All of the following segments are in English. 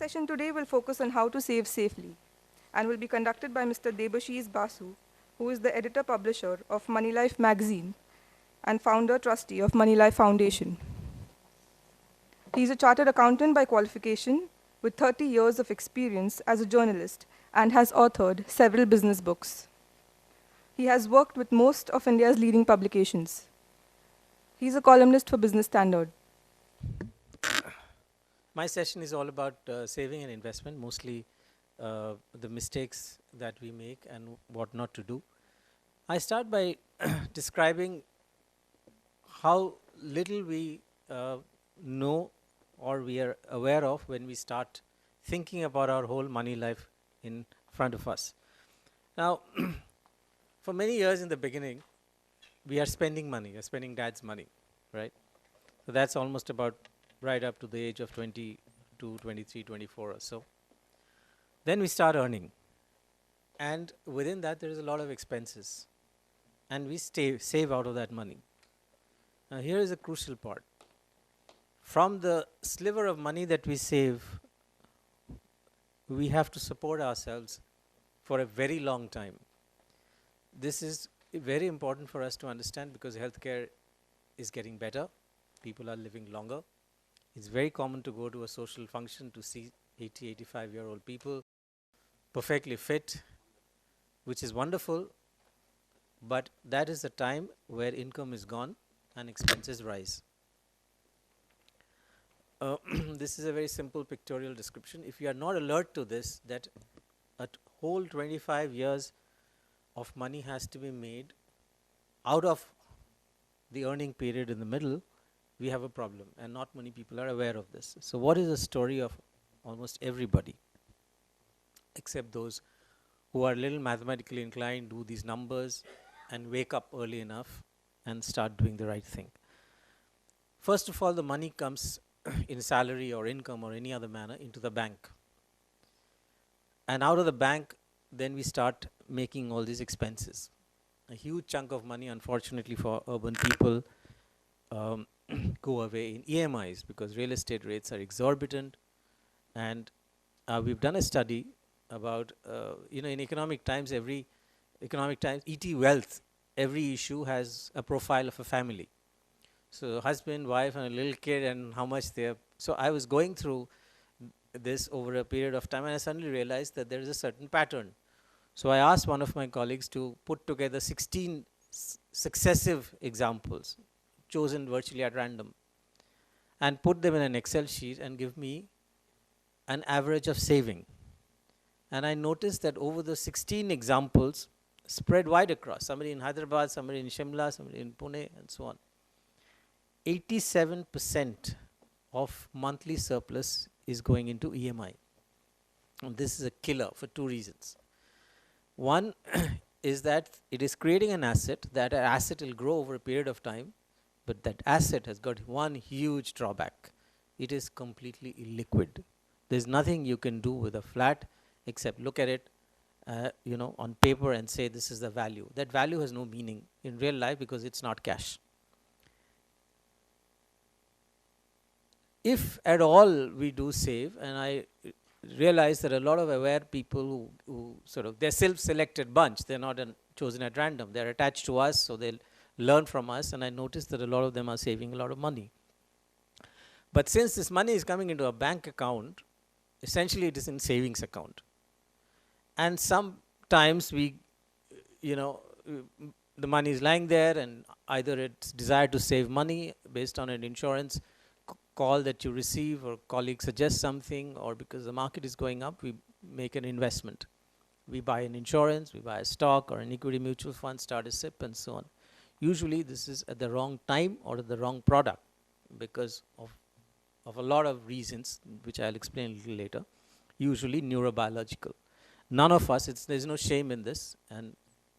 session today will focus on how to save safely and will be conducted by Mr. Debashis Basu, who is the editor-publisher of Moneylife magazine and founder-trustee of Moneylife Foundation. He is a chartered accountant by qualification with 30 years of experience as a journalist and has authored several business books. He has worked with most of India's leading publications. He is a columnist for Business Standard. My session is all about saving and investment, mostly the mistakes that we make and what not to do. I start by describing how little we know or we are aware of when we start thinking about our whole money life in front of us. Now, for many years in the beginning, we are spending money, we are spending dad's money, right? So that's almost about right up to the age of 22, 23, 24 or so. Then we start earning. And within that, there is a lot of expenses. And we save out of that money. Now, here is a crucial part. From the sliver of money that we save, we have to support ourselves for a very long time. This is very important for us to understand because healthcare is getting better. People are living longer. It's very common to go to a social function to see 80, 85-year-old people perfectly fit, which is wonderful, but that is the time where income is gone and expenses rise. This is a very simple pictorial description. If you are not alert to this, that a whole 25 years of money has to be made out of the earning period in the middle, we have a problem, and not many people are aware of this. So what is the story of almost everybody, except those who are a little mathematically inclined, do these numbers, and wake up early enough and start doing the right thing? First of all, the money comes in salary or income or any other manner into the bank. And out of the bank, then we start making all these expenses. A huge chunk of money, unfortunately for urban people, go away in EMIs because real estate rates are exorbitant. And we've done a study about, in Economic Times, ET Wealth, every issue has a profile of a family. So husband, wife, and a little kid, and how much they have. So I was going through this over a period of time, and I suddenly realized that there is a certain pattern. So I asked one of my colleagues to put together 16 successive examples, chosen virtually at random, and put them in an Excel sheet and give me an average of saving. And I noticed that over the 16 examples, spread wide across, somebody in Hyderabad, somebody in Shimla, somebody in Pune, and so on, 87% of monthly surplus is going into EMI. And this is a killer for two reasons. One is that it is creating an asset. That asset will grow over a period of time, but that asset has got one huge drawback. It is completely illiquid. There's nothing you can do with a flat except look at it on paper and say this is the value. That value has no meaning in real life because it's not cash. If at all we do save, and I realize that a lot of aware people who they're self-selected bunch, they're not chosen at random, they're attached to us, so they'll learn from us, and I noticed that a lot of them are saving a lot of money. But since this money is coming into a bank account, essentially it is in savings account. And sometimes the money is lying there, and either it's desire to save money based on an insurance call that you receive, or colleague suggests something, or because the market is going up, we make an investment. We buy an insurance, we buy a stock or an equity mutual fund, start a SIP, and so on. Usually this is at the wrong time or at the wrong product because of a lot of reasons, which I'll explain a little later, usually neurobiological. None of us, there's no shame in this, and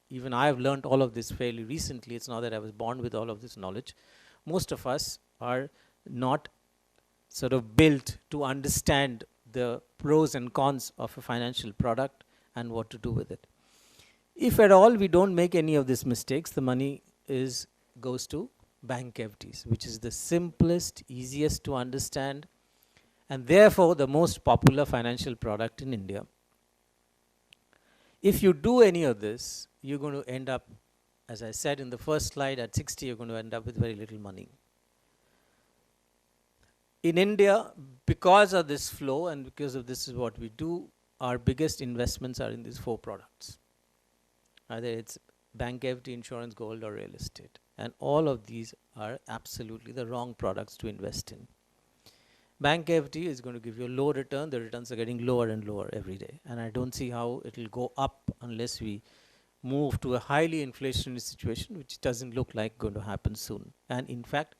even I have learned all of this fairly recently. It's not that I was born with all of this knowledge. Most of us are not built to understand the pros and cons of a financial product and what to do with it. If at all we don't make any of these mistakes, the money goes to bank FDs, which is the simplest, easiest to understand, and therefore the most popular financial product in India. If you do any of this, you're going to end up, as I said in the first slide, at 60, you're going to end up with very little money. In India, because of this flow and because of this is what we do, our biggest investments are in these 4 products. Either it's bank FD, insurance, gold, or real estate. And all of these are absolutely the wrong products to invest in. Bank FD is going to give you a low return. The returns are getting lower and lower every day. And I don't see how it will go up unless we move to a highly inflationary situation, which doesn't look like going to happen soon. And in fact,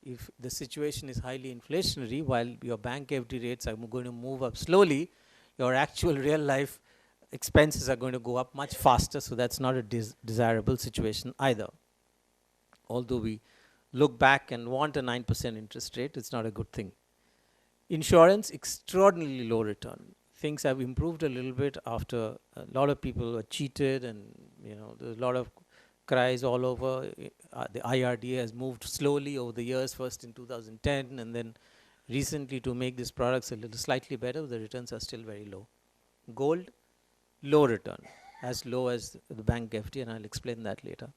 if the situation is highly inflationary, while your bank FD rates are going to move up slowly, your actual real life expenses are going to go up much faster. So that's not a desirable situation either. Although we look back and want a 9% interest rate, it's not a good thing. Insurance, extraordinarily low return. Things have improved a little bit after a lot of people were cheated, and there's a lot of cries all over. The IRDA has moved slowly over the years, first in 2010 and then recently to make these products a little slightly better. The returns are still very low. Gold, low return, as low as the bank FD, and I'll explain that later.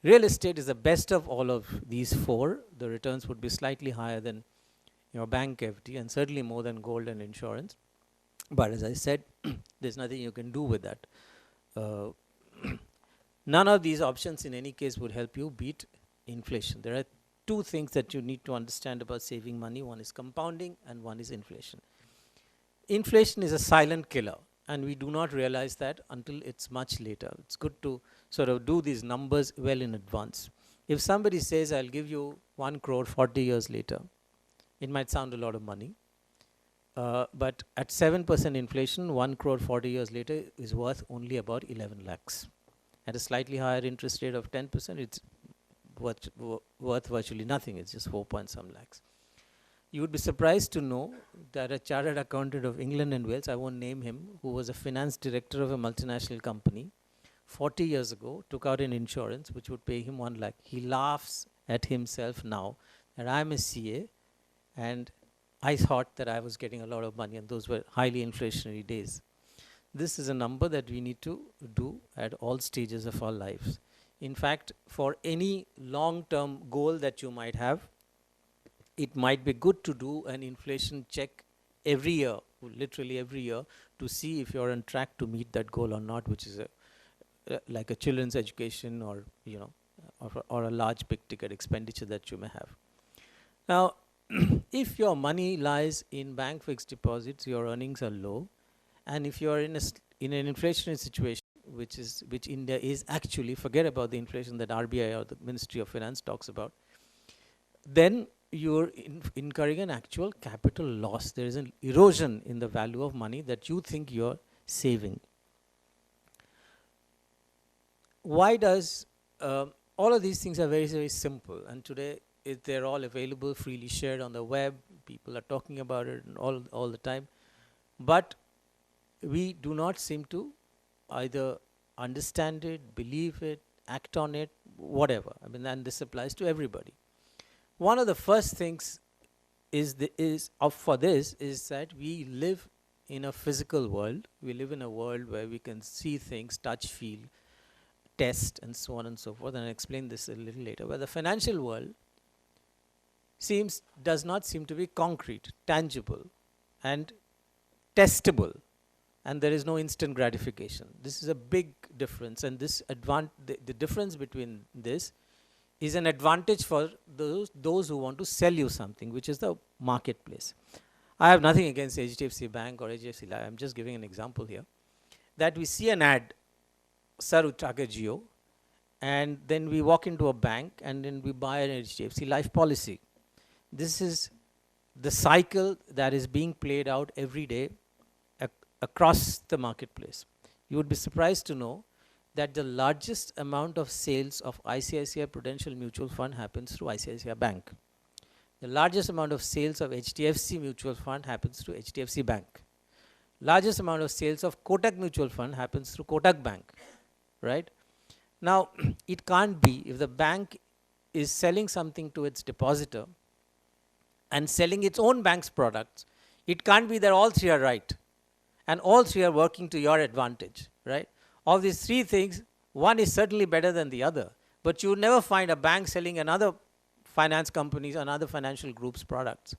Real estate is the best of all of these 4. The returns would be slightly higher than your bank FD and certainly more than gold and insurance. But as I said, there's nothing you can do with that. None of these options in any case would help you beat inflation. There are 2 things that you need to understand about saving money. One is compounding and one is inflation. Inflation is a silent killer, and we do not realize that until it's much later. It's good to sort of do these numbers well in advance. If somebody says, I'll give you 1 crore 40 years later, it might sound a lot of money. But at 7% inflation, 1 crore 40 years later is worth only about 11 lakhs. At a slightly higher interest rate of 10%, it's worth virtually nothing. It's just 4 point some lakhs. You would be surprised to know that a chartered accountant of England and Wales, I won't name him, who was a finance director of a multinational company, 40 years ago took out an insurance which would pay him 1 lakh. He laughs at himself now that I'm a CA and I thought that I was getting a lot of money, and those were highly inflationary days. This is a number that we need to do at all stages of our lives. In fact, for any long-term goal that you might have, it might be good to do an inflation check every year, literally every year, to see if you're on track to meet that goal or not, which is like a children's education or or a large big ticket expenditure that you may have. Now, if your money lies in bank fixed deposits, your earnings are low, and if you're in an inflationary situation, which India is actually, forget about the inflation that RBI or the Ministry of Finance talks about, then you're incurring an actual capital loss. There is an erosion in the value of money that you think you're saving. Why does all of these things are very, very simple, and today they're all available, freely shared on the web. People are talking about it all the time, but we do not seem to either understand it, believe it, act on it, whatever. I mean, and this applies to everybody. One of the first things is that we live in a physical world. We live in a world where we can see things, touch, feel, test, and so on and so forth. And I'll explain this a little later. Where the financial world does not seem to be concrete, tangible, and testable, and there is no instant gratification. This is a big difference, and the difference between this is an advantage for those who want to sell you something, which is the marketplace. I have nothing against HDFC Bank or HDFC Life. I'm just giving an example here. That we see an ad, Sir Uttake Jio, and then we walk into a bank and then we buy an HDFC Life policy. This is the cycle that is being played out every day across the marketplace. You would be surprised to know that the largest amount of sales of ICICI Prudential Mutual Fund happens through ICICI Bank. The largest amount of sales of HDFC Mutual Fund happens through HDFC Bank. Largest amount of sales of Kotak Mutual Fund happens through Kotak Bank, right? Now, it can't be, if the bank is selling something to its depositor and selling its own bank's products, It can't be that all three are right and all three are working to your advantage, right? Of these three things, one is certainly better than the other, but you would never find a bank selling another finance companies, another financial group's products.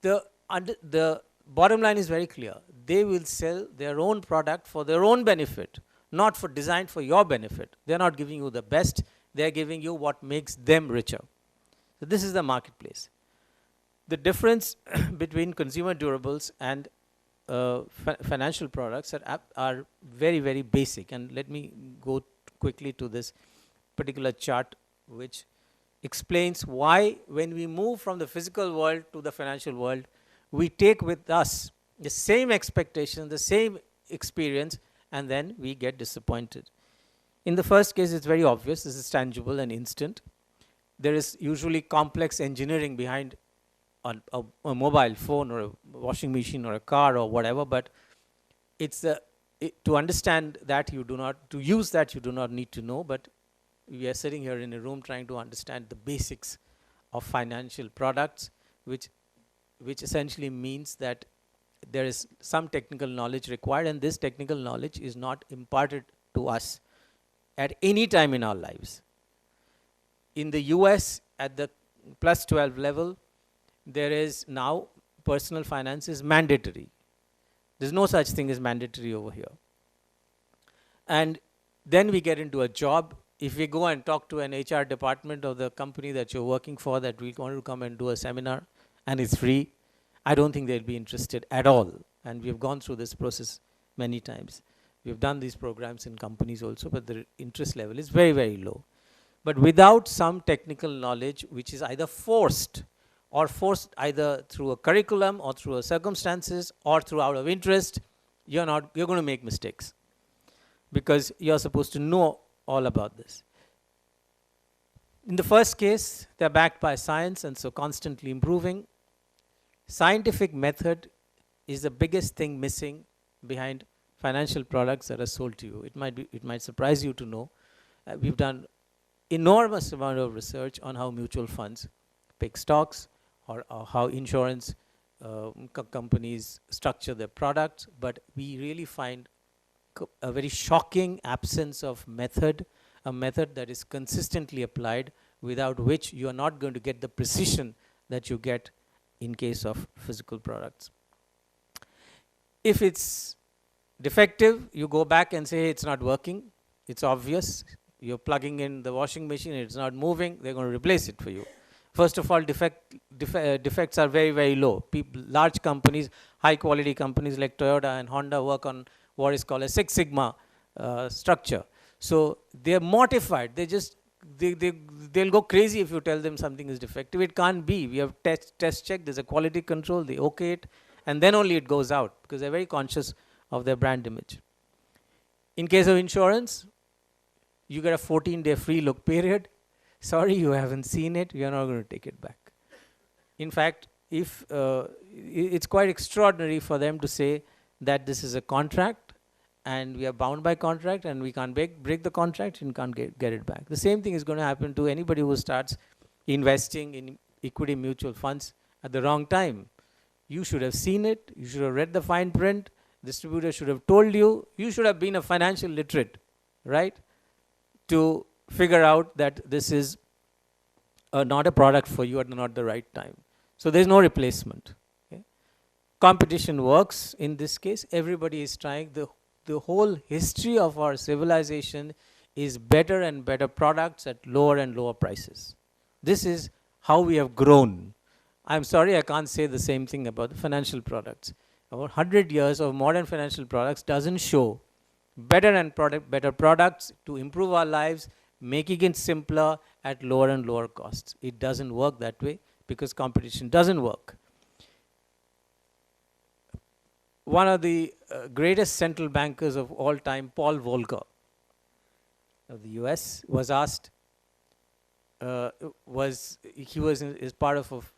The bottom line is very clear. They will sell their own product for their own benefit, not for designed for your benefit. They're not giving you the best, they're giving you what makes them richer. So this is the marketplace. The difference between consumer durables and financial products are very, very basic. And let me go quickly to this particular chart, which explains why when we move from the physical world to the financial world, we take with us the same expectation, the same experience, and then we get disappointed. In the first case, it's very obvious. This is tangible and instant. There is usually complex engineering behind a mobile phone or a washing machine or a car or whatever, but it's to understand that you do not, to use that you do not need to know, but we are sitting here in a room trying to understand the basics of financial products, which essentially means that there is some technical knowledge required, and this technical knowledge is not imparted to us at any time in our lives. In the US, at the plus 12 level, there is now personal finance is mandatory. There's no such thing as mandatory over here. And then we get into a job. If we go and talk to an HR department of the company that you're working for, that we want to come and do a seminar and it's free, I don't think they'll be interested at all. And we've gone through this process many times. We've done these programs in companies also, but the interest level is very, very low. But without some technical knowledge, which is either forced or forced either through a curriculum or through a circumstances or through out of interest, you're going to make mistakes because you're supposed to know all about this. In the first case, they're backed by science and so constantly improving. Scientific method is the biggest thing missing behind financial products that are sold to you. It might surprise you to know. We've done enormous amount of research on how mutual funds pick stocks or how insurance companies structure their products, but we really find a very shocking absence of method, a method that is consistently applied, without which you are not going to get the precision that you get in case of physical products. If it's defective, you go back and say, hey, it's not working. It's obvious. You're plugging in the washing machine, it's not moving, they're going to replace it for you. First of all, defects are very, very low. Large companies, high quality companies like Toyota and Honda work on what is called a Six Sigma structure. So they're mortified. They'll go crazy if you tell them something is defective. It can't be. We have test check, there's a quality control, they okay it, and then only it goes out because they're very conscious of their brand image. In case of insurance, you get a 14-day free look period. Sorry, you haven't seen it, you're not going to take it back. In fact, if it's quite extraordinary for them to say that this is a contract and we are bound by contract and we can't break the contract and can't get it back. The same thing is going to happen to anybody who starts investing in equity mutual funds at the wrong time. You should have seen it, you should have read the fine print, distributor should have told you, you should have been a financial literate, right? To figure out that this is not a product for you at not the right time. So there's no replacement. Okay? Competition works in this case. Everybody is trying. The whole history of our civilization is better and better products at lower and lower prices. This is how we have grown. I'm sorry I can't say the same thing about the financial products. About 100 years of modern financial products doesn't show better products to improve our lives, making it simpler at lower and lower costs. It doesn't work that way because competition doesn't work. One of the greatest central bankers of all time, Paul Volcker of the US, was asked, he was part of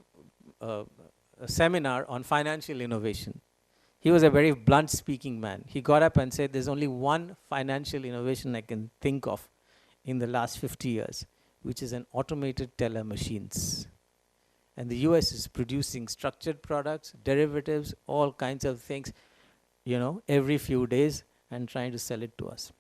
a seminar on financial innovation. He was a very blunt speaking man. He got up and said, there's only one financial innovation I can think of in the last 50 years, which is an automated teller machines. And the US is producing structured products, derivatives, all kinds of things, every few days and trying to sell it to us.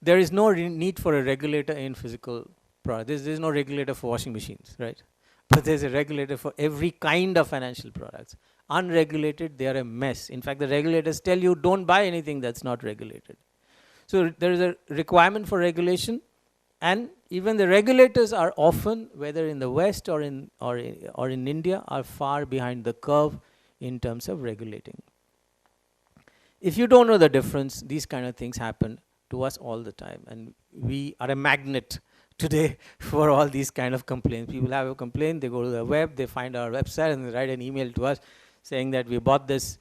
There is no need for a regulator in physical products. There's no regulator for washing machines, right? But there's a regulator for every kind of financial products. Unregulated, they are a mess. In fact, the regulators tell you don't buy anything that's not regulated. So there is a requirement for regulation, and even the regulators are often, whether in the West or in India, are far behind the curve in terms of regulating. If you don't know the difference, these kind of things happen to us all the time, and we are a magnet today for all these kind of complaints. People have a complaint, they go to the web, they find our website, and they write an email to us saying that we bought this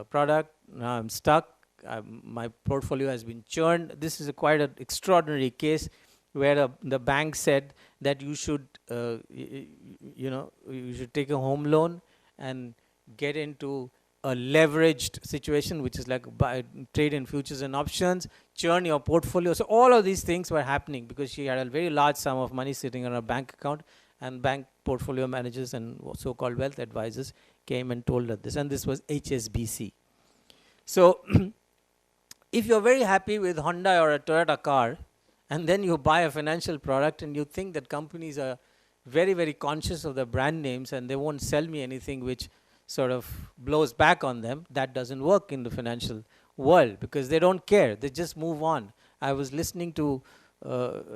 product, now I'm stuck, my portfolio has been churned. This is quite an extraordinary case where the bank said that you should, you should take a home loan and get into a leveraged situation, which is like trade in futures and options, churn your portfolio. So all of these things were happening because she had a very large sum of money sitting on her bank account, and bank portfolio managers and so-called wealth advisors came and told her this, and this was HSBC. So if you're very happy with Honda or a Toyota car, and then you buy a financial product and you think that companies are very, very conscious of the brand names and they won't sell me anything which sort of blows back on them, that doesn't work in the financial world because they don't care. They just move on. I was listening to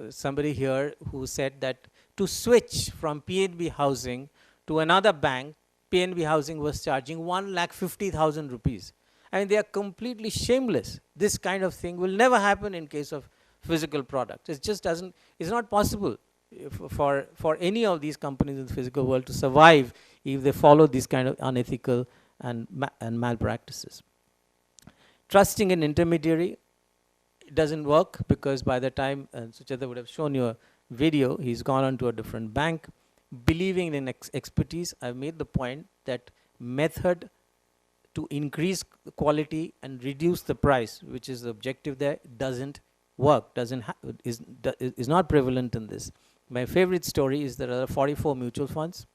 somebody here who said that to switch from PNB Housing to another bank, PNB Housing was charging 1,50,000 rupees. I mean, they are completely shameless. This kind of thing will never happen in case of physical products. It just doesn't, it's not possible for any of these companies in the physical world to survive if they follow these kind of unethical and malpractices. Trusting an intermediary doesn't work because by the time, and Sucheta would have shown you a video, he's gone on to a different bank. Believing in expertise, I've made the point that method to increase quality and reduce the price, which is the objective there, doesn't work, is not prevalent in this. My favorite story is there are 44 mutual funds.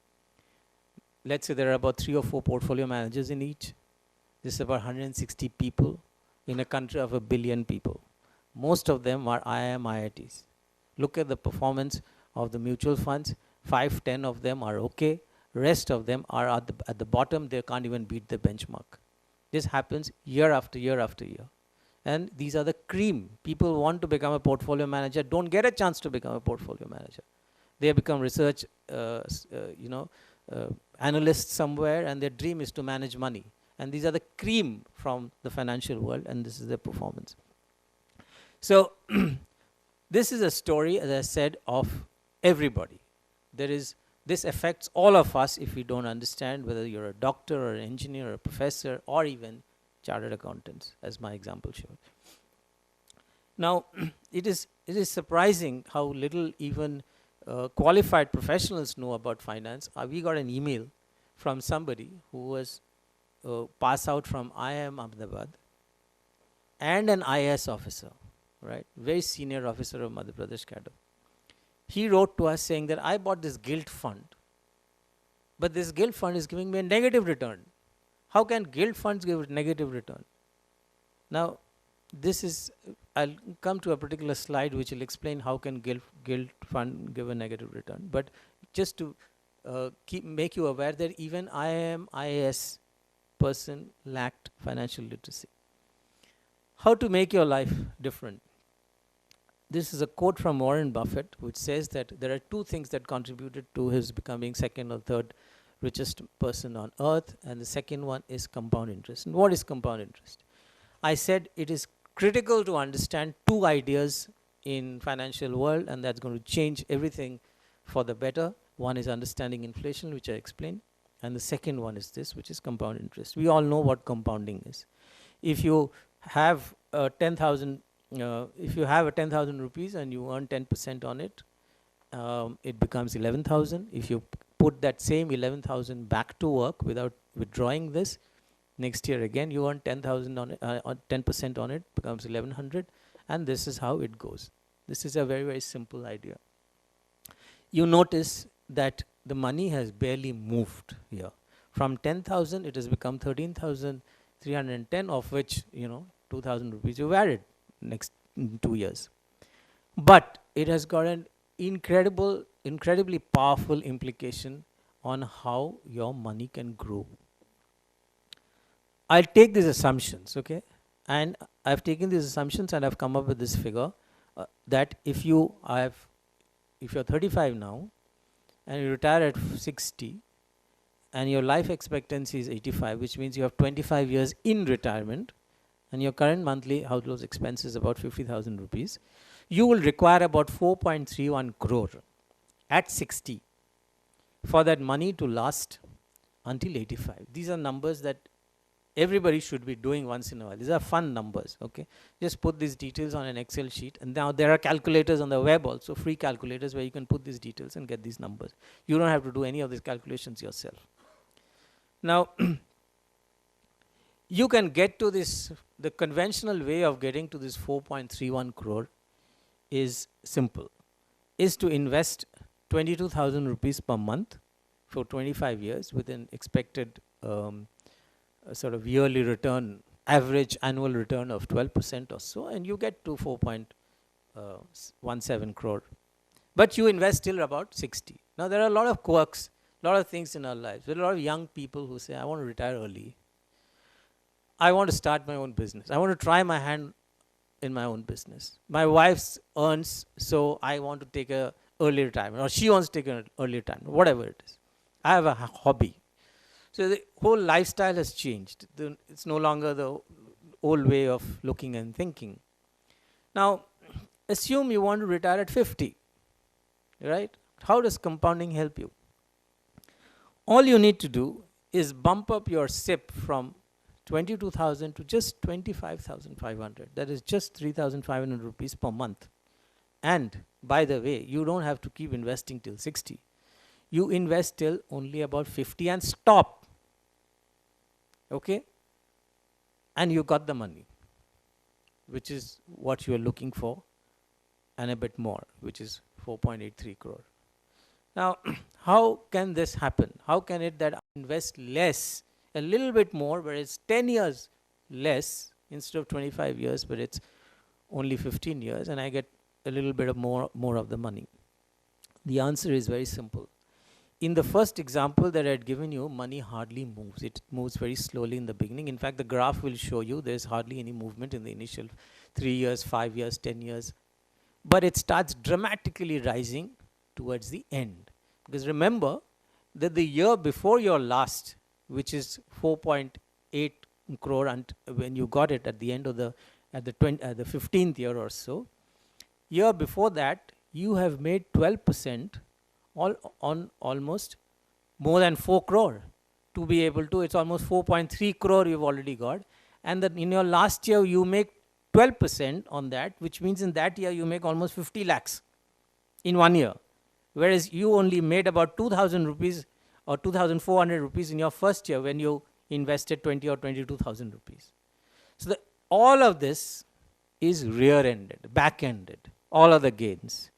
Let's say there are about 3 or 4 portfolio managers in each. This is about 160 people in a country of 1 billion people. Most of them are IIM IITs. Look at the performance of the mutual funds. 5-10 of them are okay. Rest of them are at the bottom. They can't even beat the benchmark. This happens year after year after year. And these are the cream. People want to become a portfolio manager, don't get a chance to become a portfolio manager. They become research analysts somewhere, and their dream is to manage money. And these are the cream from the financial world, and this is their performance. So this is a story, as I said, of everybody. This affects all of us if we don't understand, whether you're a doctor or an engineer or a professor or even chartered accountants, as my example showed. Now, it is surprising how little even qualified professionals know about finance. We got an email from somebody who was passed out from IIM Ahmedabad and an IAS officer, right? Very senior officer of Madhya Pradesh cadre. He wrote to us saying that I bought this gilt fund, but this gilt fund is giving me a negative return. How can gilt funds give a negative return? Now, this is, I'll come to a particular slide which will explain how can gilt fund give a negative return. But just to make you aware that even IIM IAS person lacked financial literacy. How to make your life different? This is a quote from Warren Buffett, which says that there are 2 things that contributed to his becoming 2nd or 3rd richest person on earth, and the second one is compound interest. And what is compound interest? I said it is critical to understand 2 ideas in financial world, and that's going to change everything for the better. One is understanding inflation, which I explained, and the second one is this, which is compound interest. We all know what compounding is. If you have 10,000 if you have a 10,000 rupees and you earn 10% on it, it becomes 11,000. If you put that same 11,000 back to work without withdrawing this, next year again you earn 10,000 on it, 10% on it, becomes 1,100, and this is how it goes. This is a very, very simple idea. You notice that the money has barely moved here. From 10,000, it has become 13,310, of which, 2,000 rupees you've added next 2 years. But it has got an incredibly powerful implication on how your money can grow. I'll take these assumptions, okay? And I've taken these assumptions and I've come up with this figure that if you're 35 now and you retire at 60 and your life expectancy is 85, which means you have 25 years in retirement and your current monthly household expense is about 50,000 rupees, you will require about 4.31 crore at 60 for that money to last until 85. These are numbers that everybody should be doing once in a while. These are fun numbers, okay? Just put these details on an Excel sheet, and now there are calculators on the web also, free calculators where you can put these details and get these numbers. You don't have to do any of these calculations yourself. Now, you can get to this, the conventional way of getting to this 4.31 crore is simple, is to invest 22,000 rupees per month for 25 years with an expected sort of yearly return, average annual return of 12% or so, and you get to 4.17 crore. But you invest till about 60. Now, there are a lot of quirks, a lot of things in our lives. There are a lot of young people who say, I want to retire early. I want to start my own business. I want to try my hand in my own business. My wife earns, so I want to take an early retirement, or she wants to take an early retirement, whatever it is. I have a hobby. So the whole lifestyle has changed. It's no longer the old way of looking and thinking. Now, assume you want to retire at 50, right? How does compounding help you? All you need to do is bump up your SIP from 22,000 to just 25,500. That is just 3,500 rupees per month. And by the way, you don't have to keep investing till 60. You invest till only about 50 and stop. Okay? And you got the money, which is what you are looking for, and a bit more, which is 4.83 crore. Now, how can this happen? How can it that I invest less, a little bit more, but it's 10 years less instead of 25 years, but it's only 15 years, and I get a little bit of more of the money? The answer is very simple. In the first example that I had given you, money hardly moves. It moves very slowly in the beginning. In fact, the graph will show you there's hardly any movement in the initial 3 years, 5 years, 10 years. But it starts dramatically rising towards the end. Because remember that the year before your last, which is 4.8 crore, and when you got it at the end of the 15th year or so, year before that, you have made 12%. On almost more than 4 crore to be able to, it's almost 4.3 crore you've already got, and that in your last year you make 12% on that, which means in that year you make almost 50 lakhs in 1 year, whereas you only made about 2,000 rupees or 2,400 rupees in your first year when you invested 20 or 22,000 rupees. So all of this is rear-ended, back-ended, all of the gains.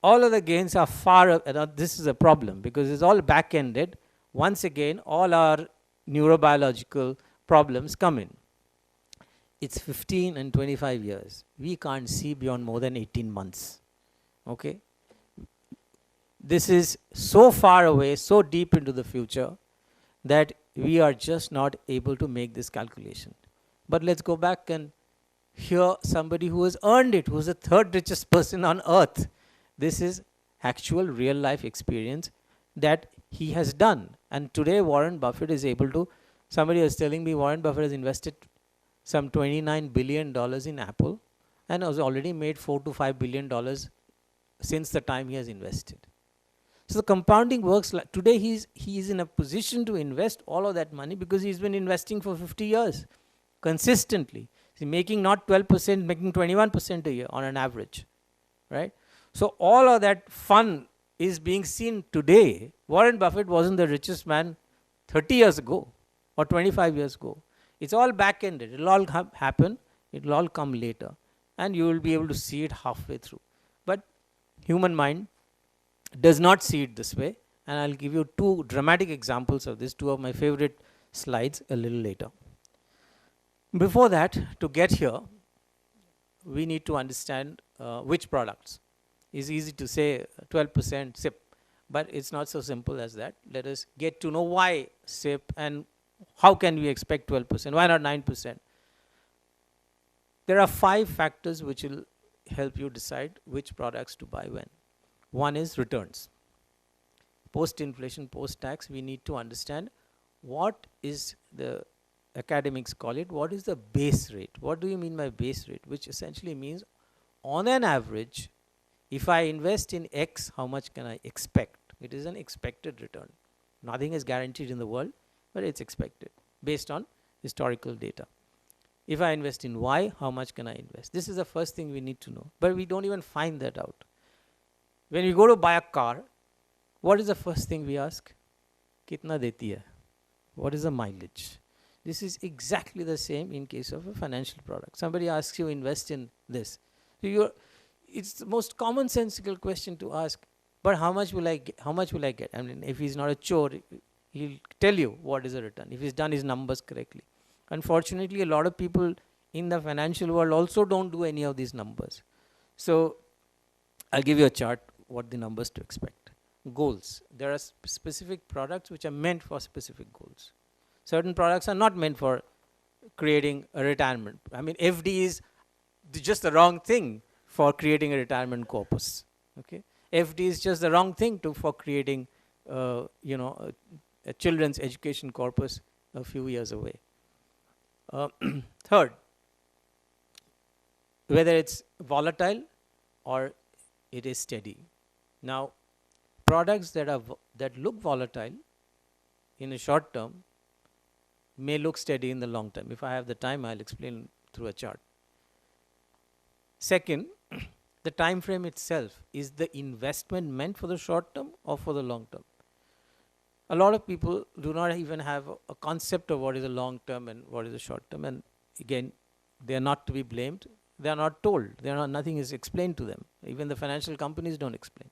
All of the gains are far, this is a problem because it's all back-ended. Once again, all our neurobiological problems come in. It's 15 and 25 years. We can't see beyond more than 18 months. Okay? This is so far away, so deep into the future that we are just not able to make this calculation. But let's go back and hear somebody who has earned it, who's the third richest person on earth. This is actual real life experience that he has done. And today Warren Buffett is able to, somebody was telling me Warren Buffett has invested some $29 billion in Apple and has already made $4 to $5 billion since the time he has invested. So the compounding works like today he is in a position to invest all of that money because he's been investing for 50 years consistently. He's making not 12%, making 21% a year on an average, right? So all of that fun is being seen today. Warren Buffett wasn't the richest man 30 years ago or 25 years ago. It's all back-ended. It'll all happen. It'll all come later. And you will be able to see it halfway through. But human mind does not see it this way. And I'll give you two dramatic examples of this, two of my favorite slides a little later. Before that, to get here, we need to understand which products. It's easy to say 12% SIP, but it's not so simple as that. Let us get to know why SIP and how can we expect 12%, why not 9%? There are 5 factors which will help you decide which products to buy when. One is returns. Post-inflation, post-tax, we need to understand what is the academics call it, what is the base rate? What do you mean by base rate? Which essentially means on an average, if I invest in X, how much can I expect? It is an expected return. Nothing is guaranteed in the world, but it's expected based on historical data. If I invest in Y, how much can I invest? This is the first thing we need to know, but we don't even find that out. When we go to buy a car, what is the first thing we ask? Kitna deti hai? What is the mileage? This is exactly the same in case of a financial product. Somebody asks you invest in this. So it's the most commonsensical question to ask. But how much will I get? How much will I get? I mean, if he's not a chore, he'll tell you what is a return, if he's done his numbers correctly. Unfortunately, a lot of people in the financial world also don't do any of these numbers. So I'll give you a chart, what the numbers to expect. Goals. There are specific products which are meant for specific goals. Certain products are not meant for creating a retirement. I mean, FD is just the wrong thing for creating a retirement corpus. Okay, FD is just the wrong thing for creating, a children's education corpus a few years away. Third, whether it's volatile or it is steady. Now, products that look volatile in the short term may look steady in the long term. If I have the time, I'll explain through a chart. Second, the time frame itself. Is the investment meant for the short term or for the long term? A lot of people do not even have a concept of what is a long term and what is a short term. And again, they are not to be blamed. They are not told. Nothing is explained to them. Even the financial companies don't explain.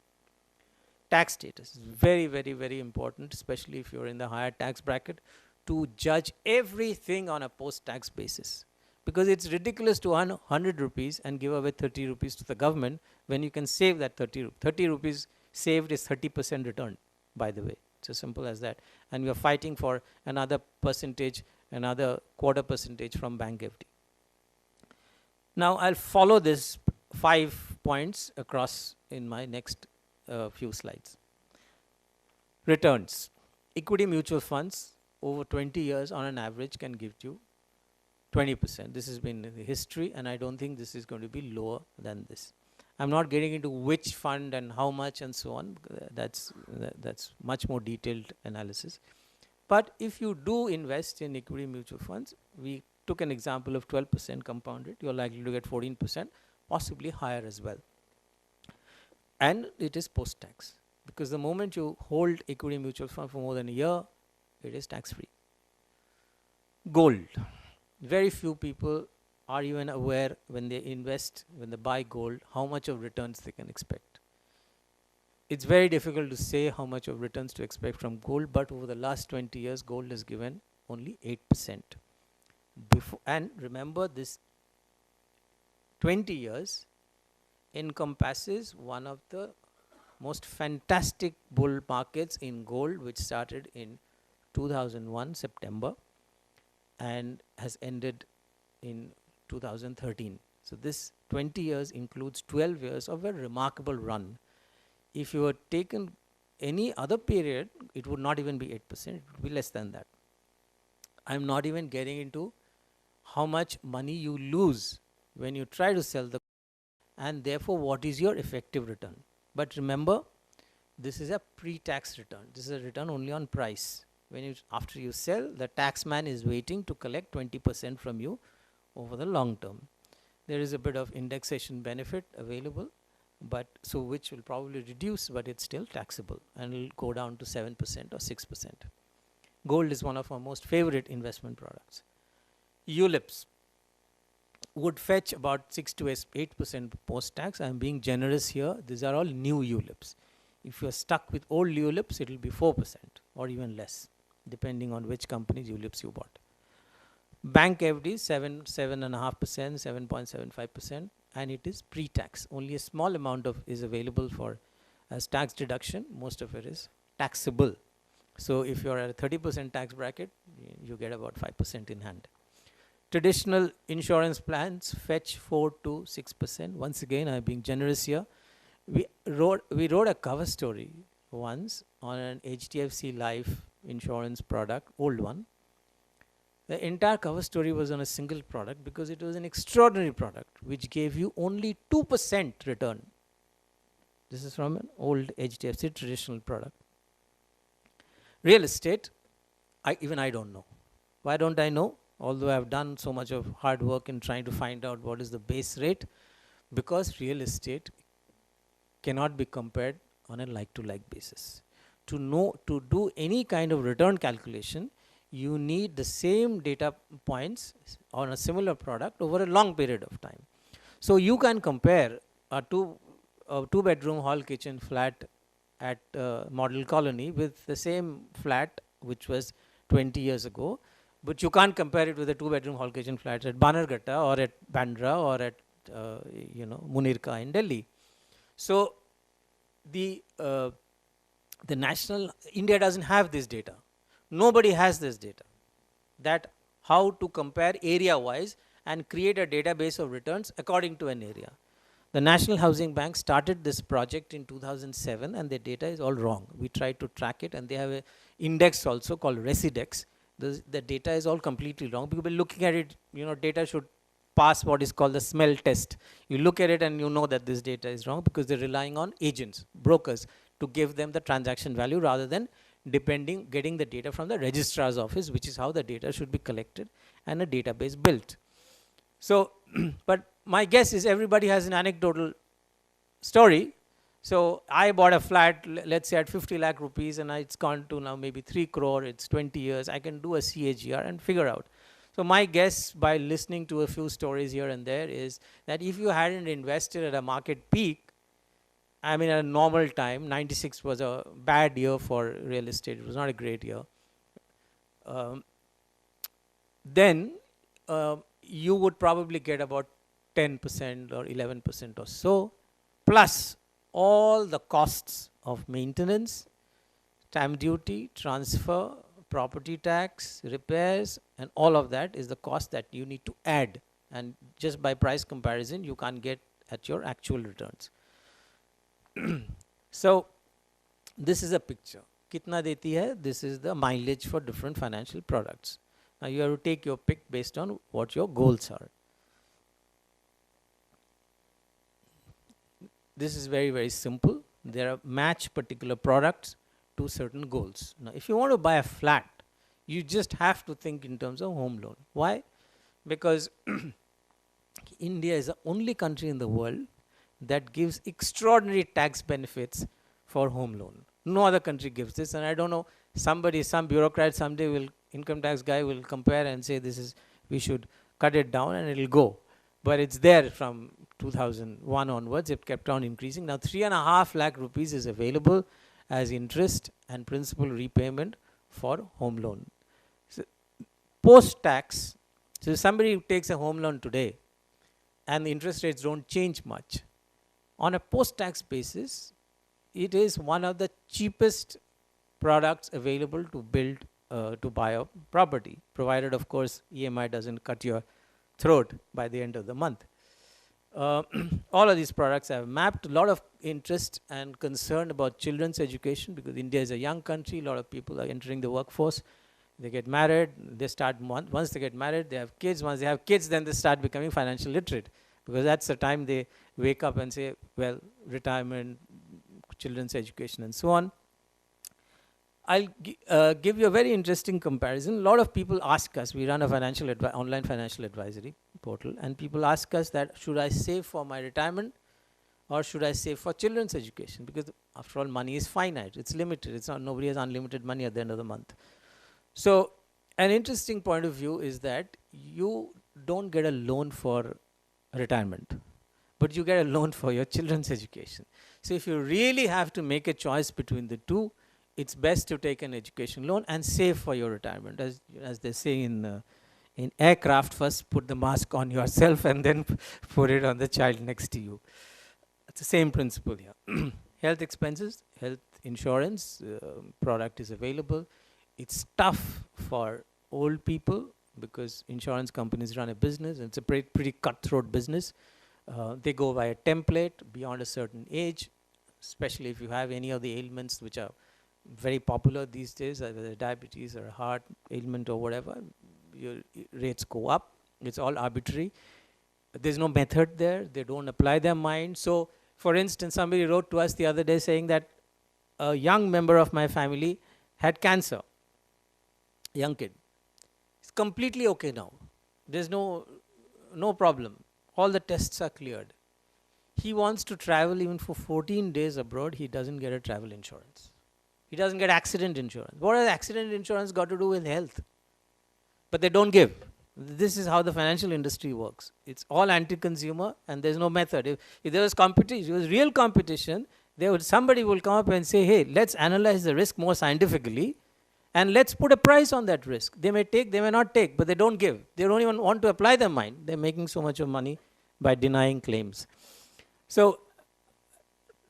Tax status is very, very, very important, especially if you're in the higher tax bracket, to judge everything on a post-tax basis. Because it's ridiculous to earn 100 rupees and give away 30 rupees to the government when you can save that 30 rupees saved is 30% return, by the way. It's as simple as that. And we are fighting for another percentage, another quarter percentage from bank FD. Now, I'll follow this 5 points across in my next few slides. Returns. Equity mutual funds over 20 years on an average can give you 20%. This has been the history, and I don't think this is going to be lower than this. I'm not getting into which fund and how much and so on. That's much more detailed analysis. But if you do invest in equity mutual funds, we took an example of 12% compounded. You're likely to get 14%, possibly higher as well. And it is post-tax, because the moment you hold equity mutual fund for more than a year, it is tax-free. Gold. Very few people are even aware when they invest, when they buy gold, how much of returns they can expect. It's very difficult to say how much of returns to expect from gold, but over the last 20 years, gold has given only 8%. And remember, this 20 years encompasses one of the most fantastic bull markets in gold, which started in 2001 September and has ended in 2013. So this 20 years includes 12 years of a remarkable run. If you had taken any other period, it would not even be 8%, it would be less than that. I'm not even getting into how much money you lose when you try to sell the, and therefore what is your effective return. But remember, this is a pre-tax return. This is a return only on price. After you sell, the tax man is waiting to collect 20% from you over the long term. There is a bit of indexation benefit available, but so which will probably reduce, but it's still taxable and will go down to 7% or 6%. Gold is one of our most favorite investment products. ULIPs would fetch about 6 to 8% post-tax. I'm being generous here. These are all new ULIPs. If you're stuck with old ULIPs, it will be 4% or even less, depending on which company's ULIPs you bought. Bank FD 7.5%, 7.75%, and it is pre-tax. Only a small amount of is available for as tax deduction. Most of it is taxable. So if you're at a 30% tax bracket, you get about 5% in hand. Traditional insurance plans fetch 4 to 6%. Once again, I'm being generous here. We wrote a cover story once on an HDFC Life insurance product, old one. The entire cover story was on a single product because it was an extraordinary product which gave you only 2% return. This is from an old HDFC traditional product. Real estate, even I don't know. Why don't I know? Although I've done so much of hard work in trying to find out what is the base rate, because real estate cannot be compared on a like-to-like basis. To do any kind of return calculation, you need the same data points on a similar product over a long period of time. So you can compare a two-bedroom hall kitchen flat at Model Colony with the same flat which was 20 years ago, but you can't compare it with a two-bedroom hall kitchen flat at Bannerghatta or at Bandra or at Munirka in Delhi. So the national India doesn't have this data. Nobody has this data, that how to compare area wise and create a database of returns according to an area. The National Housing Bank started this project in 2007 and the data is all wrong. We tried to track it and they have an index also called Residex. The data is all completely wrong. People looking at it, data should pass what is called the smell test. You look at it and you know that this data is wrong because they're relying on agents, brokers, to give them the transaction value rather than getting the data from the registrar's office, which is how the data should be collected and a database built. So, but my guess is everybody has an anecdotal story. So I bought a flat, let's say at 50 lakh rupees, and it's gone to now maybe 3 crore, it's 20 years. I can do a CAGR and figure out. So my guess, by listening to a few stories here and there, is that if you hadn't invested at a market peak, I mean, at a normal time, 96 was a bad year for real estate. It was not a great year. Then you would probably get about 10% or 11% or so, plus all the costs of maintenance, stamp duty, transfer, property tax, repairs, and all of that is the cost that you need to add. And just by price comparison, you can't get at your actual returns. So this is a picture. Kitna deti hai? This is the mileage for different financial products. Now you have to take your pick based on what your goals are. This is very, very simple. There are match particular products to certain goals. Now if you want to buy a flat, you just have to think in terms of home loan. Why? Because India is the only country in the world that gives extraordinary tax benefits for home loan. No other country gives this, and I don't know, some bureaucrat someday income tax guy will compare and say we should cut it down and it'll go. But it's there from 2001 onwards, it kept on increasing. Now 3.5 lakh rupees is available as interest and principal repayment for home loan. So post-tax, so if somebody takes a home loan today and the interest rates don't change much, on a post-tax basis, it is one of the cheapest products available to buy a property, provided, of course, EMI doesn't cut your throat by the end of the month. All of these products have mapped. A lot of interest and concern about children's education because India is a young country. A lot of people are entering the workforce. They get married. They start once they get married, they have kids. Once they have kids, then they start becoming financial literate because that's the time they wake up and say, well, retirement, children's education, and so on. I'll give you a very interesting comparison. A lot of people ask us, we run a online financial advisory portal, and people ask us that, should I save for my retirement or should I save for children's education? Because after all, money is finite, it's limited. It's not, nobody has unlimited money at the end of the month. So an interesting point of view is that you don't get a loan for retirement, but you get a loan for your children's education. So if you really have to make a choice between the two, it's best to take an education loan and save for your retirement. As they say in aircraft, first put the mask on yourself and then put it on the child next to you. It's the same principle here. Health expenses, health insurance product is available. It's tough for old people because insurance companies run a business. It's a pretty cutthroat business. They go by a template beyond a certain age, especially if you have any of the ailments which are very popular these days, whether diabetes or heart ailment or whatever, your rates go up. It's all arbitrary. There's no method there. They don't apply their mind. So, for instance, somebody wrote to us the other day saying that a young member of my family had cancer, young kid. He's completely okay now. There's no problem. All the tests are cleared. He wants to travel even for 14 days abroad. He doesn't get a travel insurance. He doesn't get accident insurance. What has accident insurance got to do with health? But they don't give. This is how the financial industry works. It's all anti-consumer and there's no method. If there was competition, it was real competition, somebody will come up and say, hey, let's analyze the risk more scientifically and let's put a price on that risk. They may take, they may not take, but they don't give. They don't even want to apply their mind. They're making so much of money by denying claims. So,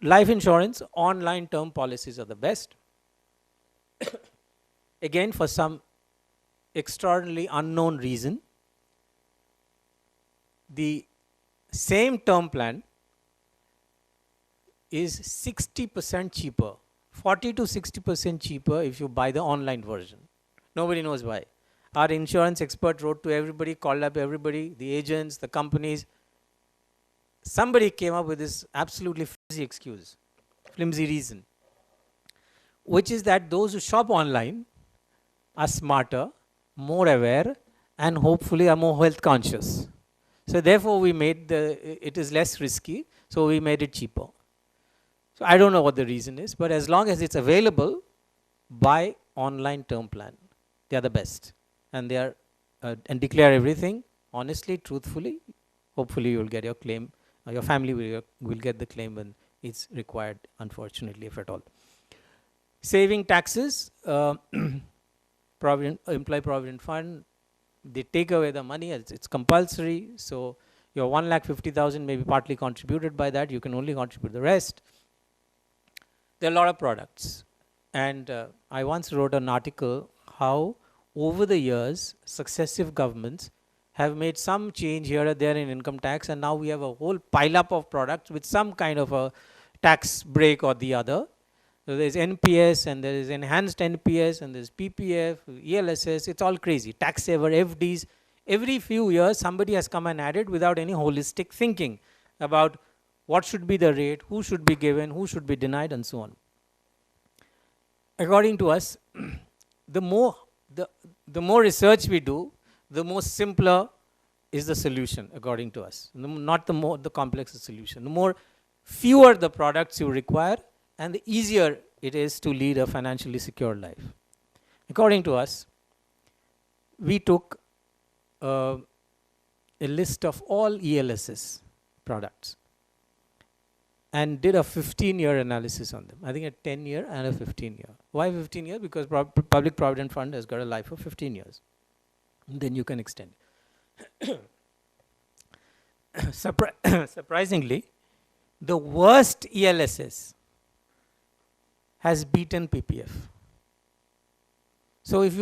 life insurance, online term policies are the best. Again, for some extraordinarily unknown reason, the same term plan is 60% cheaper, 40 to 60% cheaper if you buy the online version. Nobody knows why. Our insurance expert wrote to everybody, called up everybody, the agents, the companies. Somebody came up with this absolutely flimsy reason, which is that those who shop online are smarter, more aware, and hopefully are more health conscious. So therefore we made it is less risky, so we made it cheaper. So I don't know what the reason is, but as long as it's available, buy online term plan. They are the best. And they are, and declare everything honestly, truthfully. Hopefully you will get your claim, your family will get the claim when it's required, unfortunately, if at all. Saving taxes, employee provident fund, they take away the money, it's compulsory. So your 1,50,000 may be partly contributed by that. You can only contribute the rest. There are a lot of products. And I once wrote an article how over the years, successive governments have made some change here or there in income tax, and now we have a whole pile up of products with some kind of a tax break or the other. So there's NPS and there is enhanced NPS and there's PPF, ELSS, it's all crazy. Tax saver, FDs. Every few years somebody has come and added without any holistic thinking about what should be the rate, who should be given, who should be denied, and so on. According to us, the more research we do, the more simpler is the solution, according to us. Not the complex the solution. The more fewer the products you require, and the easier it is to lead a financially secure life. According to us, we took a list of all ELSS products and did a 15-year analysis on them. I think a 10-year and a 15-year. Why 15 years? Because Public Provident Fund has got a life of 15 years. And then you can extend it. Surprisingly, the worst ELSS has beaten PPF. So if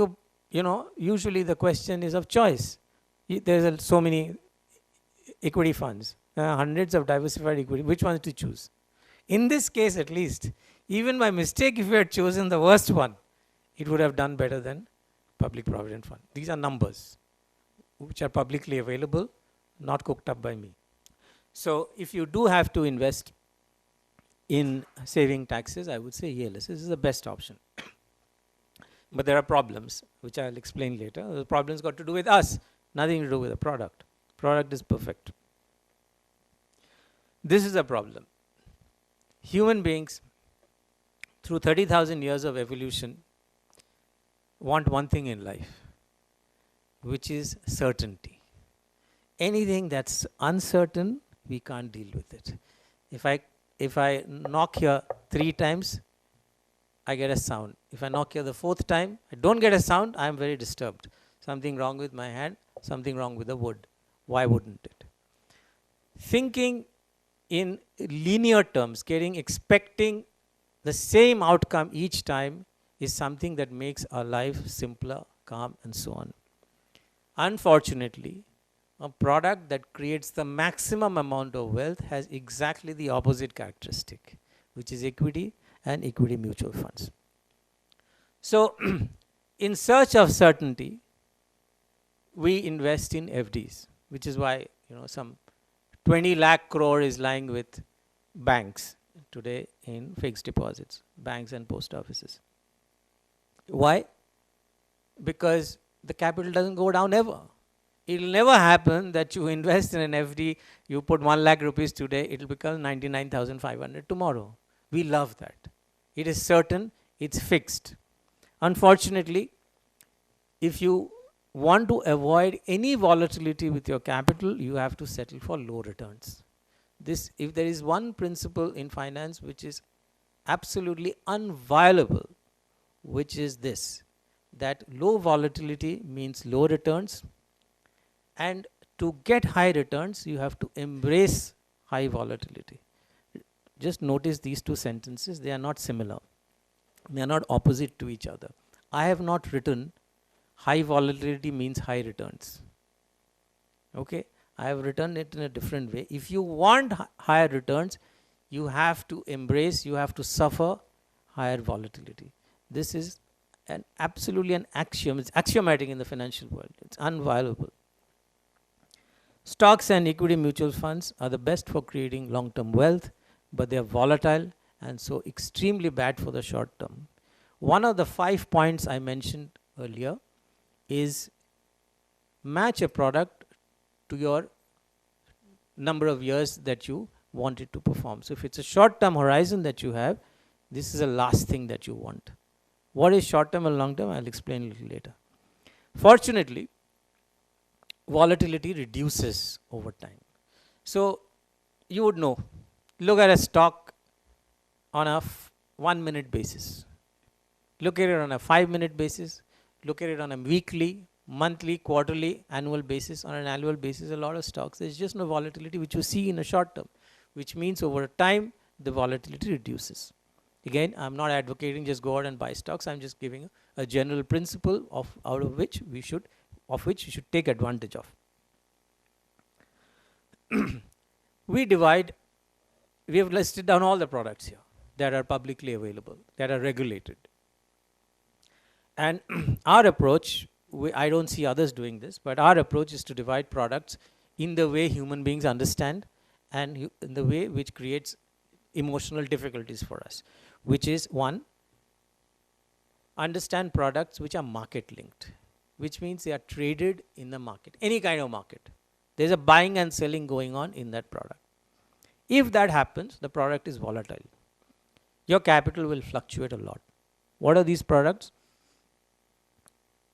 usually the question is of choice. There's so many equity funds, hundreds of diversified equity, which ones to choose? In this case at least, even by mistake if you had chosen the worst one, it would have done better than Public Provident Fund. These are numbers which are publicly available, not cooked up by me. So if you do have to invest in saving taxes, I would say ELSS is the best option. But there are problems, which I'll explain later. The problems got to do with us, nothing to do with the product. Product is perfect. This is a problem. Human beings, through 30,000 years of evolution, want one thing in life, which is certainty. Anything that's uncertain, we can't deal with it. if I knock here 3 times, I get a sound. If I knock here the 4th time, I don't get a sound, I am very disturbed. Something wrong with my hand, something wrong with the wood. Why wouldn't it? Thinking in linear terms, expecting the same outcome each time is something that makes our life simpler, calm, and so on. Unfortunately, a product that creates the maximum amount of wealth has exactly the opposite characteristic, which is equity and equity mutual funds. So, in search of certainty, we invest in FDs, which is why some 20 lakh crore is lying with banks today in fixed deposits, banks and post offices. Why? Because the capital doesn't go down ever. It will never happen that you invest in an FD, you put 1 lakh rupees today, it will become 99,500 tomorrow. We love that. It is certain, it's fixed. Unfortunately, if you want to avoid any volatility with your capital, you have to settle for low returns. If there is one principle in finance which is absolutely unviolable, which is this, that low volatility means low returns, and to get high returns, you have to embrace high volatility. Just notice these two sentences, they are not similar. They are not opposite to each other. I have not written high volatility means high returns. Okay, I have written it in a different way. If you want higher returns, you have to embrace, you have to suffer higher volatility. This is absolutely an axiom. It's axiomatic in the financial world. It's unviolable. Stocks and equity mutual funds are the best for creating long-term wealth, but they are volatile and so extremely bad for the short term. One of the 5 points I mentioned earlier is match a product to your number of years that you want it to perform. So if it's a short-term horizon that you have, this is the last thing that you want. What is short-term and long-term? I'll explain a little later. Fortunately, volatility reduces over time. So you would know, look at a stock on a 1 minute basis. Look at it on a 5 minute basis. Look at it on a weekly, monthly, quarterly, annual basis. On an annual basis, a lot of stocks, there's just no volatility which you see in a short term, which means over time, the volatility reduces. Again, I'm not advocating just go out and buy stocks. I'm just giving a general principle out of which you should take advantage of. We have listed down all the products here that are publicly available, that are regulated. And our approach, I don't see others doing this, but our approach is to divide products in the way human beings understand and in the way which creates emotional difficulties for us, which is one, understand products which are market linked, which means they are traded in the market, any kind of market. There's a buying and selling going on in that product. If that happens, the product is volatile. Your capital will fluctuate a lot. What are these products?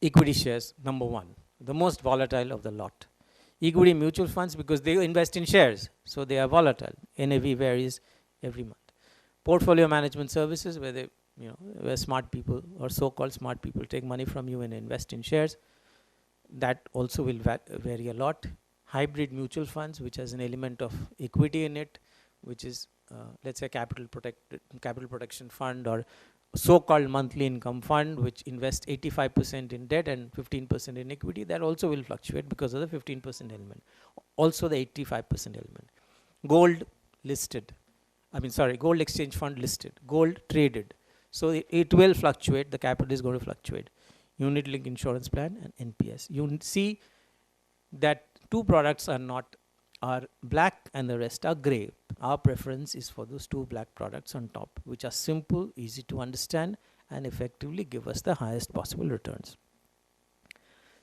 Equity shares, number one, the most volatile of the lot. Equity mutual funds, because they invest in shares, so they are volatile. NAV varies every month. Portfolio management services, where smart people or so-called smart people take money from you and invest in shares, that also will vary a lot. Hybrid mutual funds, which has an element of equity in it, which is let's say capital protection fund, or so-called monthly income fund, which invests 85% in debt and 15% in equity, that also will fluctuate because of the 15% element. Also the 85% element. Gold exchange fund listed, gold traded. So it will fluctuate, the capital is going to fluctuate. Unit linked insurance plan and NPS. You see that two products are black and the rest are gray. Our preference is for those two black products on top, which are simple, easy to understand, and effectively give us the highest possible returns.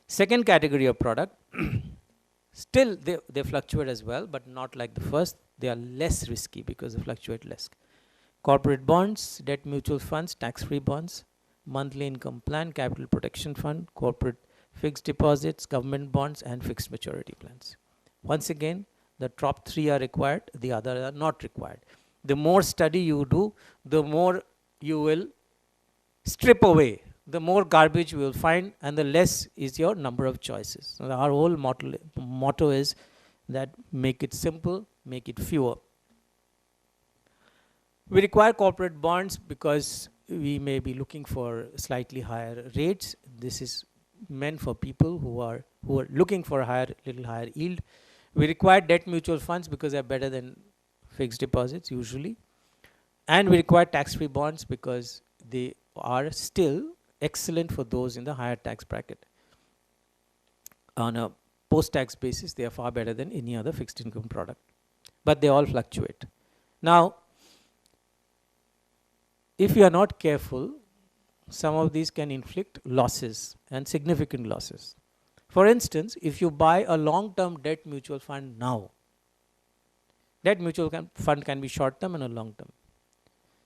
Second category of product, still they fluctuate as well, but not like the first. They are less risky because they fluctuate less. Corporate bonds, debt mutual funds, tax-free bonds, monthly income plan, capital protection fund, corporate fixed deposits, government bonds, and fixed maturity plans. Once again, the top three are required, the other are not required. the more study you do, the more you will strip away, the more garbage you will find, and the less is your number of choices. So our whole motto is that make it simple, make it fewer. We require corporate bonds because we may be looking for slightly higher rates. This is meant for people who are looking for a little higher yield. We require debt mutual funds because they are better than fixed deposits usually. And we require tax-free bonds because they are still excellent for those in the higher tax bracket. On a post-tax basis, they are far better than any other fixed income product. But they all fluctuate. Now, if you are not careful, some of these can inflict losses and significant losses. For instance, if you buy a long-term debt mutual fund now, debt mutual fund can be short-term and a long-term.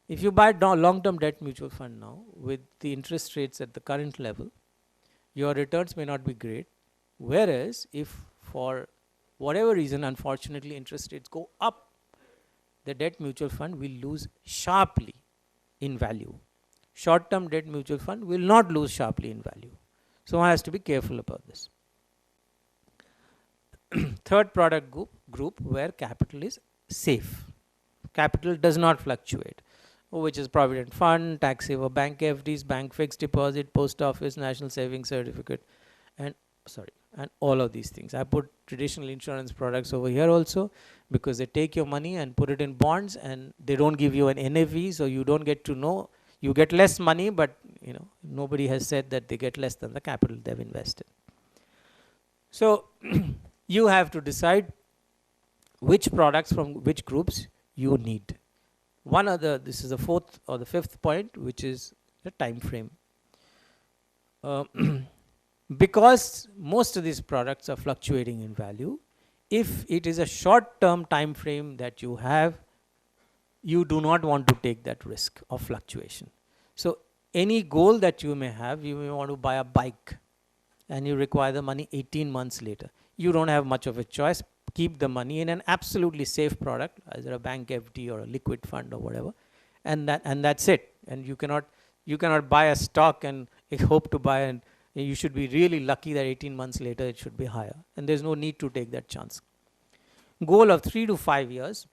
If you buy a long-term debt mutual fund now with the interest rates at the current level, your returns may not be great. Whereas if for whatever reason, unfortunately, interest rates go up, the debt mutual fund will lose sharply in value. Short-term debt mutual fund will not lose sharply in value. So one has to be careful about this. Third product group where capital is safe. Capital does not fluctuate, which is provident fund, tax saver bank FDs, bank fixed deposit, post office, national savings certificate, and all of these things. I put traditional insurance products over here also because they take your money and put it in bonds, and they don't give you an NAV, so you don't get to know. You get less money, but nobody has said that they get less than the capital they've invested. So you have to decide which products from which groups you need. This is the fourth or the fifth point, which is the time frame. Because most of these products are fluctuating in value, if it is a short-term time frame that you have, you do not want to take that risk of fluctuation. So any goal that you may have, you may want to buy a bike and you require the money 18 months later. You don't have much of a choice. Keep the money in an absolutely safe product, either a bank FD or a liquid fund or whatever, and that's it. And you cannot buy a stock and hope to buy, and you should be really lucky that 18 months later it should be higher, and there's no need to take that chance. Goal of 3 to 5 years,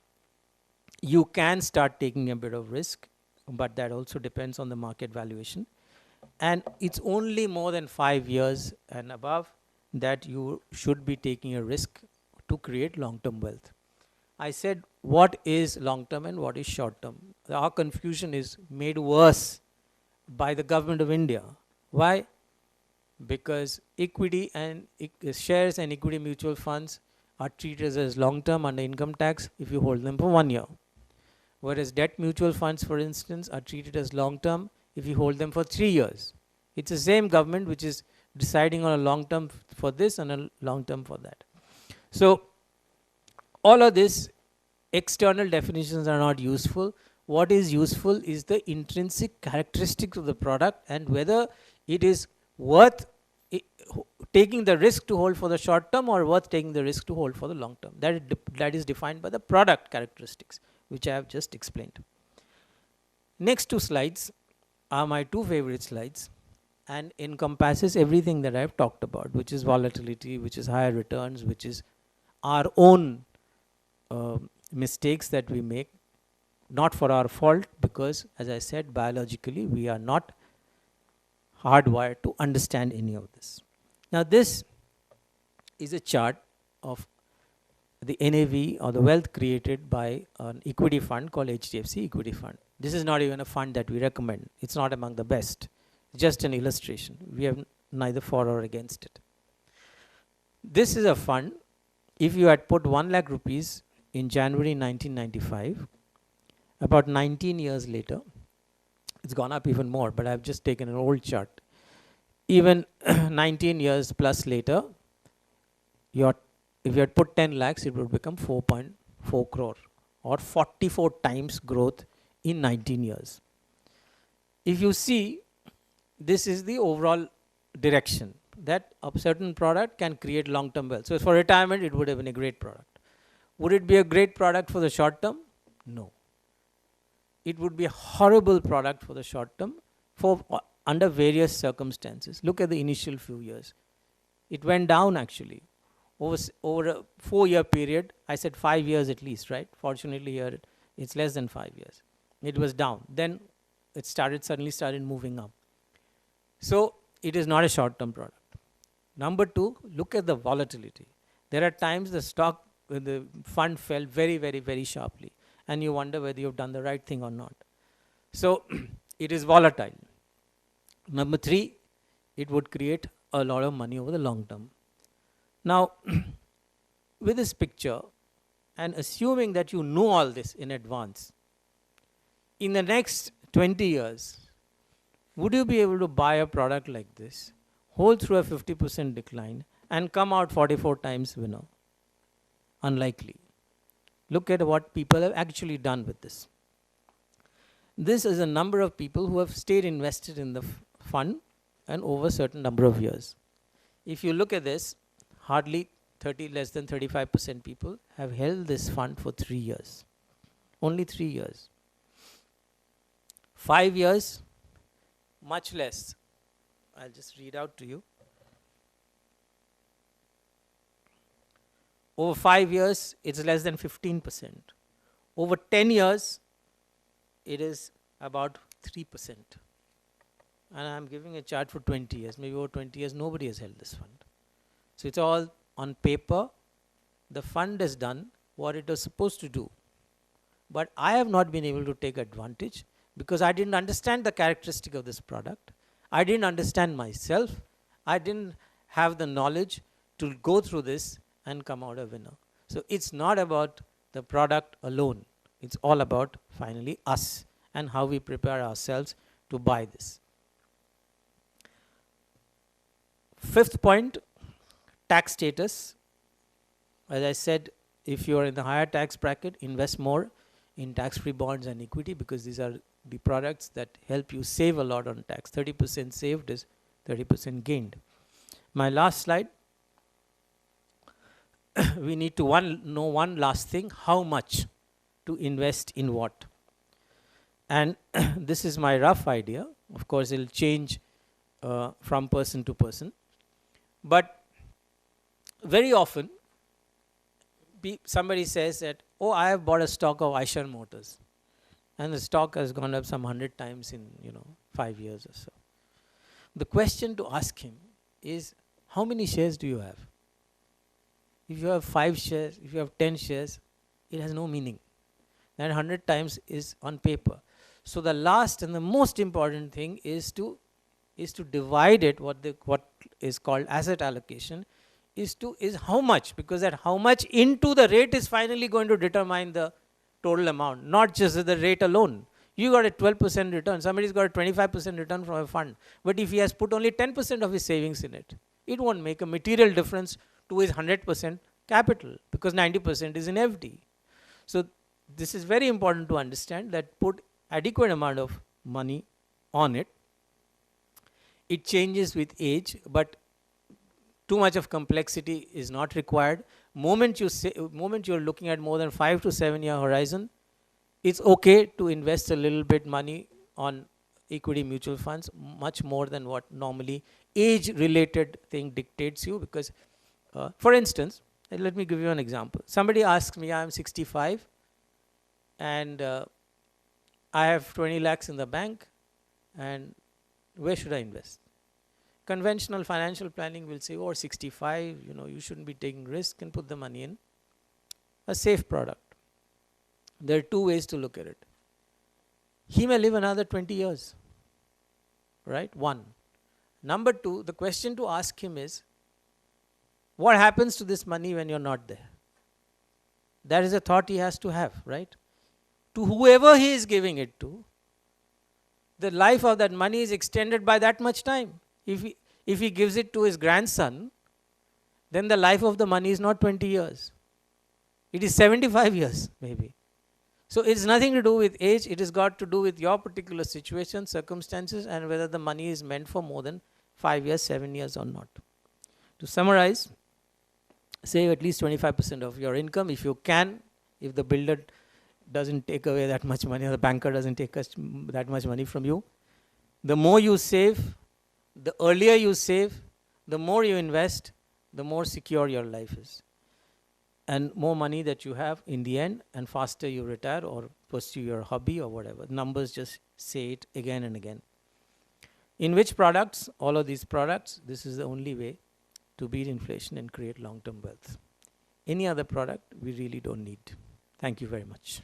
you can start taking a bit of risk, but that also depends on the market valuation. And it's only more than 5 years and above that you should be taking a risk to create long-term wealth. I said what is long-term and what is short-term. Our confusion is made worse by the government of India. Why? Because equity and shares and equity mutual funds are treated as long-term under income tax if you hold them for 1 year. Whereas debt mutual funds, for instance, are treated as long-term if you hold them for 3 years. It's the same government which is deciding on a long-term for this and a long-term for that. So all of this, external definitions are not useful. What is useful is the intrinsic characteristics of the product and whether it is worth taking the risk to hold for the short term or worth taking the risk to hold for the long term. That is defined by the product characteristics, which I have just explained. Next 2 slides are my 2 favorite slides and encompasses everything that I have talked about, which is volatility, which is higher returns, which is our own mistakes that we make, not for our fault, because as I said, biologically we are not hardwired to understand any of this. Now this is a chart of the NAV or the wealth created by an equity fund called HDFC Equity Fund. This is not even a fund that we recommend. It's not among the best. It's just an illustration. We have neither for or against it. This is a fund. If you had put 1 lakh rupees in January 1995, about 19 years later, it's gone up even more, but I've just taken an old chart. Even 19 years plus later, if you had put 10 lakhs, it would become 4.4 crore or 44 times growth in 19 years. If you see, this is the overall direction that a certain product can create long-term wealth. So for retirement, it would have been a great product. Would it be a great product for the short term? No. it would be a horrible product for the short term under various circumstances. Look at the initial few years. It went down actually. Over a 4-year period, I said 5 years at least, right? Fortunately here it's less than 5 years. It was down. Then it suddenly started moving up. So it is not a short-term product. Number 2, look at the volatility. There are times the fund fell very, very, very sharply, and you wonder whether you've done the right thing or not. So it is volatile. Number 3, it would create a lot of money over the long term. Now, with this picture, and assuming that you know all this in advance, in the next 20 years, would you be able to buy a product like this, hold through a 50% decline, and come out 44 times winner? Unlikely. Look at what people have actually done with this. This is a number of people who have stayed invested in the fund and over a certain number of years. If you look at this, hardly less than 35% people have held this fund for 3 years. Only 3 years. 5 years, much less. I'll just read out to you. Over 5 years, it's less than 15%. Over 10 years, it is about 3%. And I'm giving a chart for 20 years. Maybe over 20 years, nobody has held this fund. So it's all on paper. The fund has done what it was supposed to do. But I have not been able to take advantage because I didn't understand the characteristic of this product. I didn't understand myself. I didn't have the knowledge to go through this and come out a winner. So it's not about the product alone. It's all about finally us and how we prepare ourselves to buy this. 5th point, tax status. As I said, if you are in the higher tax bracket, invest more in tax-free bonds and equity because these are the products that help you save a lot on tax. 30% saved is 30% gained. My last slide. We need to know one last thing, how much to invest in what. And this is my rough idea. Of course, it will change from person to person. But very often, somebody says that, oh, I have bought a stock of Eicher Motors. And the stock has gone up some 100 times in 5 years or so. The question to ask him is, how many shares do you have? If you have 5 shares, if you have 10 shares, it has no meaning. That 100 times is on paper. So the last and the most important thing is to divide it, what is called asset allocation, is how much, because that how much into the rate is finally going to determine the total amount, not just the rate alone. You got a 12% return, somebody's got a 25% return from a fund, but if he has put only 10% of his savings in it, it won't make a material difference to his 100% capital because 90% is in FD. So this is very important to understand, that put adequate amount of money on it. It changes with age, but too much of complexity is not required. Moment you're looking at more than 5 to 7 year horizon, it's okay to invest a little bit money on equity mutual funds, much more than what normally age-related thing dictates you. Because, for instance, let me give you an example. Somebody asks me, I'm 65 and I have 20 lakhs in the bank, and where should I invest? Conventional financial planning will say, oh, 65, you shouldn't be taking risk and put the money in a safe product. There are 2 ways to look at it. He may live another 20 years, right? 1. Number 2, the question to ask him is, what happens to this money when you're not there? That is a thought he has to have, right? To whoever he is giving it to, the life of that money is extended by that much time. If he gives it to his grandson, then the life of the money is not 20 years. It is 75 years, maybe. So it's nothing to do with age. It has got to do with your particular situation, circumstances, and whether the money is meant for more than 5 years, 7 years or not. To summarize, save at least 25% of your income if you can. If the builder doesn't take away that much money, or the banker doesn't take that much money from you. The more you save, the earlier you save, the more you invest, the more secure your life is. And more money that you have in the end, and faster you retire or pursue your hobby or whatever. Numbers just say it again and again. In which products? All of these products, this is the only way to beat inflation and create long-term wealth. Any other product, we really don't need. Thank you very much.